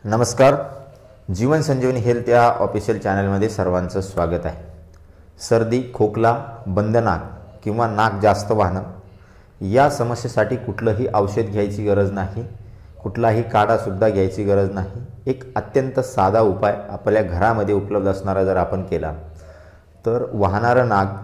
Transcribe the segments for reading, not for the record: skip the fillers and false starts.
नमस्कार. जीवन संजीवनी हेल्थ या ऑफिशियल चॅनलमध्ये सर्वांचं स्वागत आहे. सर्दी, खोकला, बंद नाक किंवा नाक जास्त वाहणं या समस्येसाठी कुठलंही औषध घ्यायची गरज नाही, कुठलाही काढासुद्धा घ्यायची गरज नाही. एक अत्यंत साधा उपाय आपल्या घरामध्ये उपलब्ध असणारा जर आपण केला तर वाहणारं नाक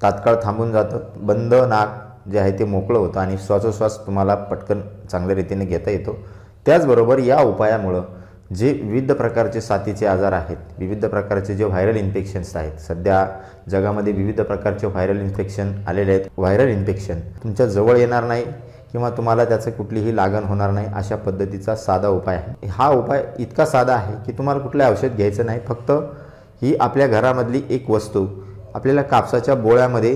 तात्काळ थांबून जातं, बंद नाक जे आहे ते मोकळं होतं आणि श्वासोश्वास तुम्हाला पटकन चांगल्या रीतीने घेता येतो. त्याचबरोबर या उपायामुळं जे विविध प्रकारचे साथीचे आजार आहेत, विविध प्रकारचे जे व्हायरल इन्फेक्शन्स आहेत, सध्या जगामध्ये विविध प्रकारचे व्हायरल इन्फेक्शन आलेले आहेत. व्हायरल इन्फेक्शन तुमच्या जवळ येणार नाही किंवा तुम्हाला त्याचं कुठलीही लागण होणार नाही अशा पद्धतीचा साधा उपाय आहे. हा उपाय इतका साधा आहे की तुम्हाला कुठलं औषध घ्यायचं नाही. फक्त ही आपल्या घरामधली एक वस्तू आपल्याला कापसाच्या बोळ्यामध्ये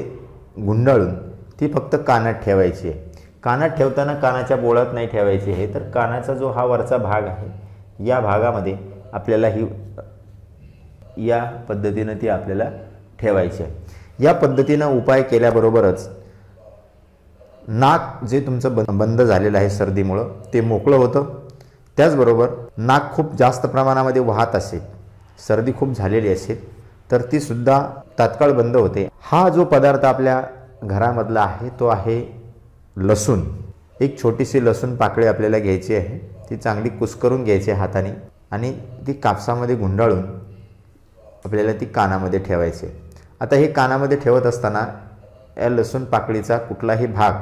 गुंडाळून ती फक्त कानात ठेवायची आहे. कानात ठेवताना कानाच्या बोळात नाही ठेवायची आहे, तर कानाचा जो हा वरचा भाग आहे या भागामध्ये आपल्याला या पद्धतीनं ती आपल्याला ठेवायची आहे. या पद्धतीनं उपाय केल्याबरोबरच नाक जे तुमचं बंद झालेलं आहे सर्दीमुळं ते मोकळं होतं. त्याचबरोबर नाक खूप जास्त प्रमाणामध्ये वाहत असेल, सर्दी खूप झालेली असेल तर ती सुद्धा तात्काळ बंद होते. हा जो पदार्थ आपल्या घरामधला आहे तो आहे लसूण. एक छोटीशी लसूण पाकळी आपल्याला घ्यायची आहे, ती चांगली कुस्करून घ्यायची आहे हाताने आणि ती कापसामध्ये गुंडाळून आपल्याला ती कानामध्ये ठेवायची. आता हे कानामध्ये ठेवत असताना या लसूण पाकळीचा कुठलाही भाग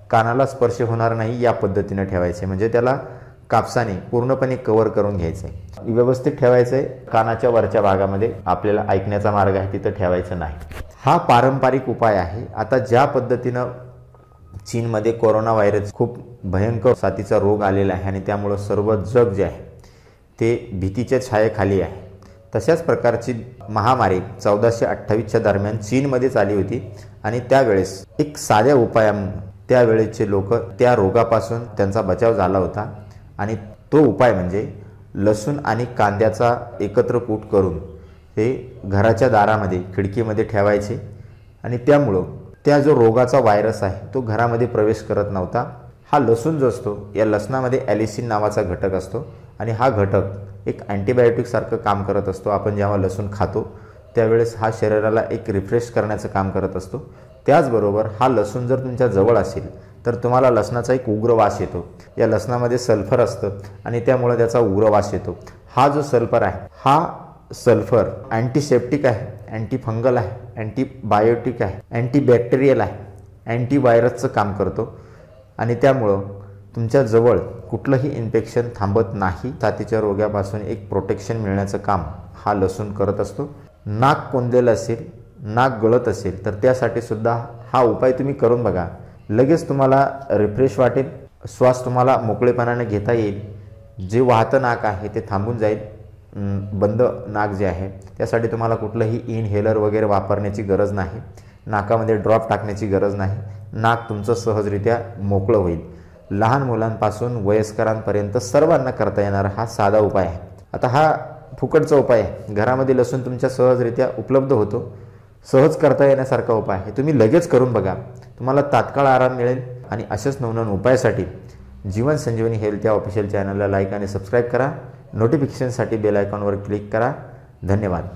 कानाला स्पर्श होणार नाही या पद्धतीने ठेवायचे, म्हणजे त्याला कापसाने पूर्णपणे कव्हर करून घ्यायचं आहे. व्यवस्थित ठेवायचं आहे. कानाच्या वरच्या भागामध्ये आपल्याला ऐकण्याचा मार्ग आहे तिथं ठेवायचं नाही. हा पारंपरिक उपाय आहे. आता ज्या पद्धतीनं चीनमध्ये कोरोना व्हायरस खूप भयंकर साथीचा रोग आलेला आहे आणि त्यामुळं सर्व जग जे आहे ते भीतीच्या छायेखाली आहे, तशाच प्रकारची महामारी 1428च्या दरम्यान चीनमध्येच आली होती आणि त्यावेळेस एक साध्या उपायाने त्यावेळेचे लोक त्या रोगापासून त्यांचा बचाव झाला होता. आणि तो उपाय म्हणजे लसूण आणि कांद्याचा एकत्र कूट करून ते घराच्या दारामध्ये खिडकीमध्ये ठेवायचे आणि त्यामुळं त्या जो रोगाचा व्हायरस आहे तो घरामध्ये प्रवेश करत नव्हता. हा लसूण जो असतो या लसणामध्ये ॲलिसिन नावाचा घटक असतो आणि हा घटक एक अँटीबायोटिकसारखं काम करत असतो. आपण जेव्हा लसूण खातो त्यावेळेस हा शरीराला एक रिफ्रेश करण्याचं काम करत असतो. त्याचबरोबर हा लसूण जर तुमच्या जवळ असेल तर तुम्हाला लसणाचा एक उग्र वास येतो. या लसणामध्ये सल्फर असतं आणि त्यामुळे त्याचा उग्र वास येतो. हा जो सल्फर आहे हा सल्फर अँटीसेप्टिक आहे, अँटीफंगल आहे, अँटीबायोटिक आहे, अँटीबॅक्टेरियल आहे, अँटीव्हायरसचं काम करतो आणि त्यामुळं तुमच्या जवळ कुठलंही इन्फेक्शन थांबत नाही. साथीच्या रोगापासून एक प्रोटेक्शन मिळण्याचं काम हा लसूण करत असतो. नाक कोंदलेलं असेल, नाक गळत असेल तर त्यासाठी सुद्धा हा उपाय तुम्ही करून बघा. लगेच तुम्हाला रिफ्रेश वाटेल, श्वास तुम्हाला मोकळेपणाने घेता येईल. जे वाहतं नाक आहे ते थांबून जाईल. बंद नाक जे आहे त्यासाठी तुम्हाला कुठलंही इनहेलर वगैरे वापरण्याची गरज नाही, नाकामध्ये ड्रॉप टाकण्याची गरज नाही. नाक तुमचं सहजरित्या मोकळं होईल. लहान मुलांपासून वयस्करांपर्यंत सर्वांना करता येणारा हा साधा उपाय आहे. आता हा फुकटचा उपाय आहे, घरामध्ये लसूण तुमच्या सहजरित्या उपलब्ध होतो, सहज करता येण्यासारखा उपाय आहे. तुम्ही लगेच करून बघा, तुम्हाला तात्काळ आराम मिळेल. आणि अशाच नवनवीन उपायासाठी जीवन संजीवनी हेल्थ या ऑफिशियल चॅनलला लाईक आणि सबस्क्राईब करा. नोटिफिकेशनसाठी बेल आयकॉनवर क्लिक करा. धन्यवाद.